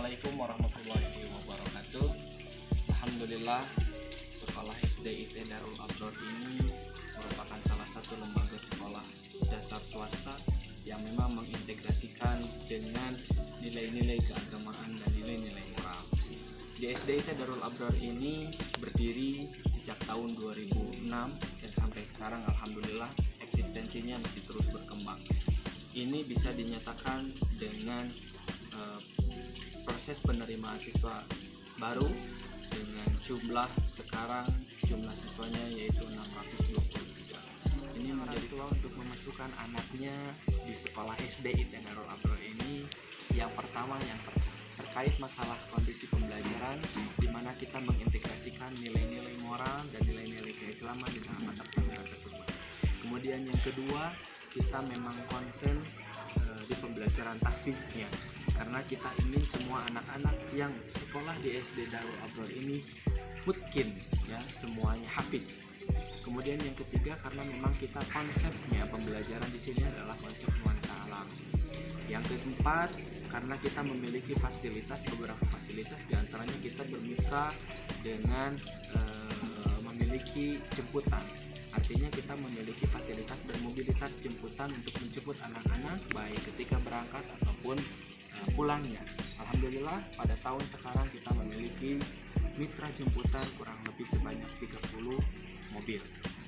Assalamualaikum warahmatullahi wabarakatuh. Alhamdulillah, sekolah SD IT Darul Abrar ini merupakan salah satu lembaga sekolah dasar swasta yang memang mengintegrasikan dengan nilai-nilai keagamaan dan nilai-nilai moral. Di SD IT Darul Abrar ini berdiri sejak tahun 2006 dan sampai sekarang alhamdulillah eksistensinya masih terus berkembang. Ini bisa dinyatakan dengan proses penerimaan siswa baru dengan jumlah siswanya yaitu 623. Ini menjadi tua untuk memasukkan anaknya di sekolah SD IT Darul Abrar ini. Yang pertama yang terkait masalah kondisi pembelajaran, di mana kita mengintegrasikan nilai-nilai moral dan nilai-nilai keislaman di dalam mata pelajaran tersebut. Kemudian yang kedua, kita memang konsen di pembelajaran tahfiznya, karena kita ingin semua anak-anak yang sekolah di SD Darul Abrar ini mungkin ya semuanya hafiz. Kemudian yang ketiga, karena memang kita konsepnya pembelajaran di sini adalah konsep nuansa alam. Yang keempat, karena kita memiliki beberapa fasilitas, diantaranya kita bermitra dengan memiliki jemputan. Artinya kita memiliki fasilitas bermobilitas jemputan untuk menjemput anak-anak baik ketika berangkat ataupun pulangnya. Alhamdulillah pada tahun sekarang kita memiliki mitra jemputan kurang lebih sebanyak 30 mobil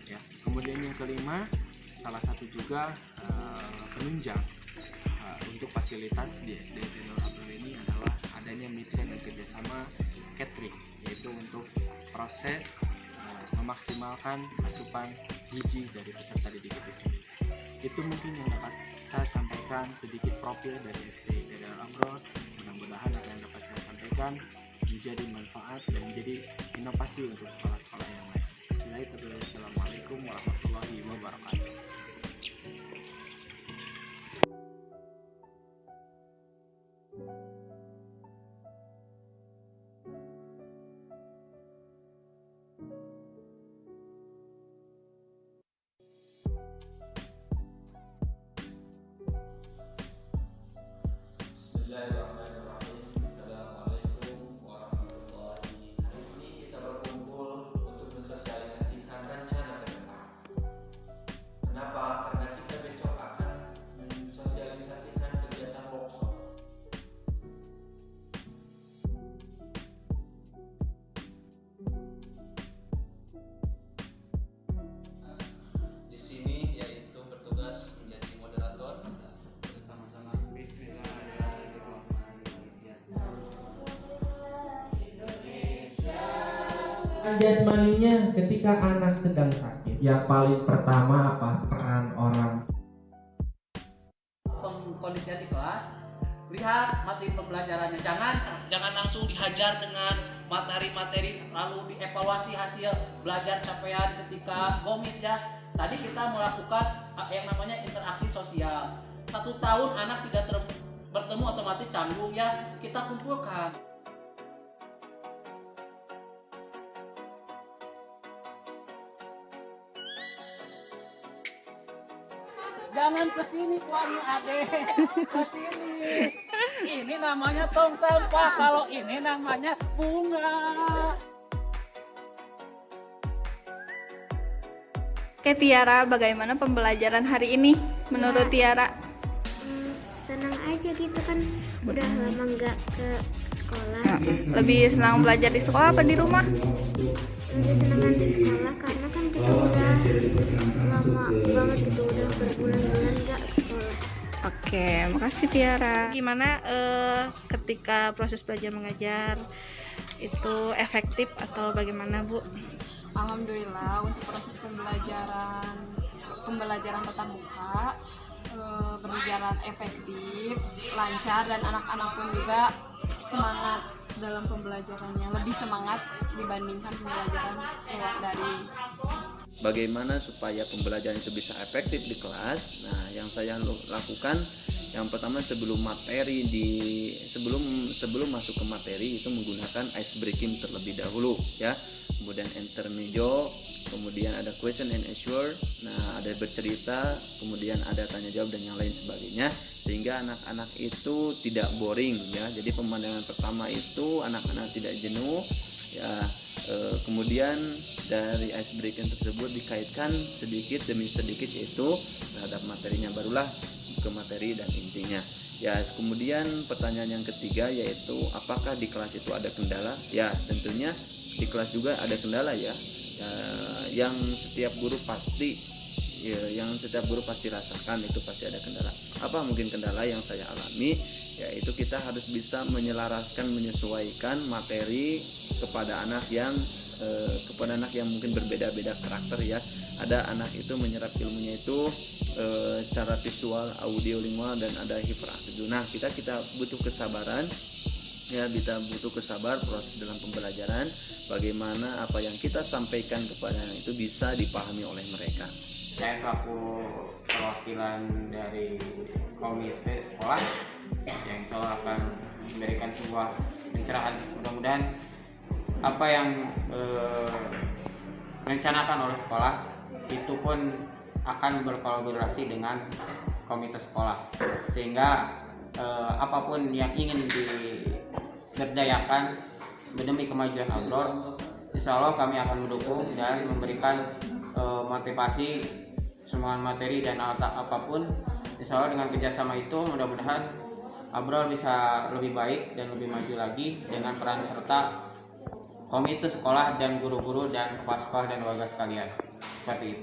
ya. Kemudian yang kelima, salah satu juga penunjang untuk fasilitas di SD Darul Abrar ini adalah adanya mitra dan kerjasama catering, yaitu untuk proses memaksimalkan asupan gizi dari peserta didik itu sendiri. Itu mungkin yang dapat saya sampaikan, sedikit profil dari SD Darul Abrar. Mudah-mudahan apa yang dapat saya sampaikan menjadi manfaat dan menjadi inovasi untuk sekolah-sekolah yang lain. Assalamualaikum warahmatullahi wabarakatuh. Bismillahirrahmanirrahim. Assalamualaikum warahmatullahi wabarakatuh. Hari ini kita berkumpul untuk mensosialisasikan rencana ke depan. Kenapa? Karena kita besok akan mensosialisasikan kegiatan workshop. Di sini yaitu bertugas menjadi moderator bersama-sama. Jasmaninya ketika anak sedang sakit, yang paling pertama apa? Peran orang Kondisinya di kelas, lihat materi pembelajarannya, jangan langsung dihajar dengan materi-materi lalu dievaluasi hasil belajar capaian ketika gomit ya. Tadi kita melakukan yang namanya interaksi sosial. 1 tahun anak tidak bertemu otomatis canggung ya, kita kumpulkan. Jangan kesini kuahnya adek, kesini. Ini namanya tong sampah, kalau ini namanya bunga. Oke Tiara, bagaimana pembelajaran hari ini menurut Tiara? Senang aja gitu kan, udah lama nggak ke sekolah. Lebih senang belajar di sekolah apa di rumah? Lebih senang di sekolah karena kan kita udah lama banget gitu, udah berbulan-bulan nggak ke sekolah. Oke, makasih Tiara. Gimana ketika proses belajar mengajar itu efektif atau bagaimana Bu? Alhamdulillah untuk proses pembelajaran tatap muka berjalan efektif, lancar, dan anak-anak pun juga semangat dalam pembelajarannya, lebih semangat dibandingkan pembelajaran lewat daring. Bagaimana supaya pembelajaran itu bisa efektif di kelas? Nah, yang saya lakukan yang pertama sebelum masuk ke materi itu menggunakan ice breaking terlebih dahulu ya. Kemudian intermezzo, kemudian ada ada question and answer, nah ada bercerita, kemudian ada tanya jawab dan yang lain sebagainya, sehingga anak-anak itu tidak boring ya. Jadi pemandangan pertama itu anak-anak tidak jenuh ya. Kemudian dari ice breaking tersebut dikaitkan sedikit demi sedikit yaitu terhadap materinya, barulah ke materi dan intinya ya. Kemudian pertanyaan yang ketiga yaitu apakah di kelas itu ada kendala? Ya tentunya di kelas juga ada kendala ya, yang setiap guru pasti rasakan, itu pasti ada kendala. Apa mungkin kendala yang saya alami? Yaitu kita harus bisa menyelaraskan, menyesuaikan materi kepada anak yang mungkin berbeda-beda karakter ya. Ada anak itu menyerap ilmunya itu secara visual, audio, lingual, dan ada hiperaktif. Nah kita butuh kesabaran ya, kita butuh kesabar proses dalam pembelajaran, bagaimana apa yang kita sampaikan kepada anak itu bisa dipahami oleh mereka. Saya selaku perwakilan dari komite sekolah yang insya Allah akan memberikan sebuah pencerahan. Mudah-mudahan apa yang direncanakan oleh sekolah itu pun akan berkolaborasi dengan komite sekolah, sehingga apapun yang ingin diberdayakan demi kemajuan Abror, insya Allah kami akan mendukung dan memberikan motivasi semua materi dan alat apapun. Insya Allah dengan kerjasama itu mudah-mudahan Abror bisa lebih baik dan lebih maju lagi dengan peran serta komite sekolah dan guru-guru dan kepala sekolah dan warga sekalian. Seperti itu.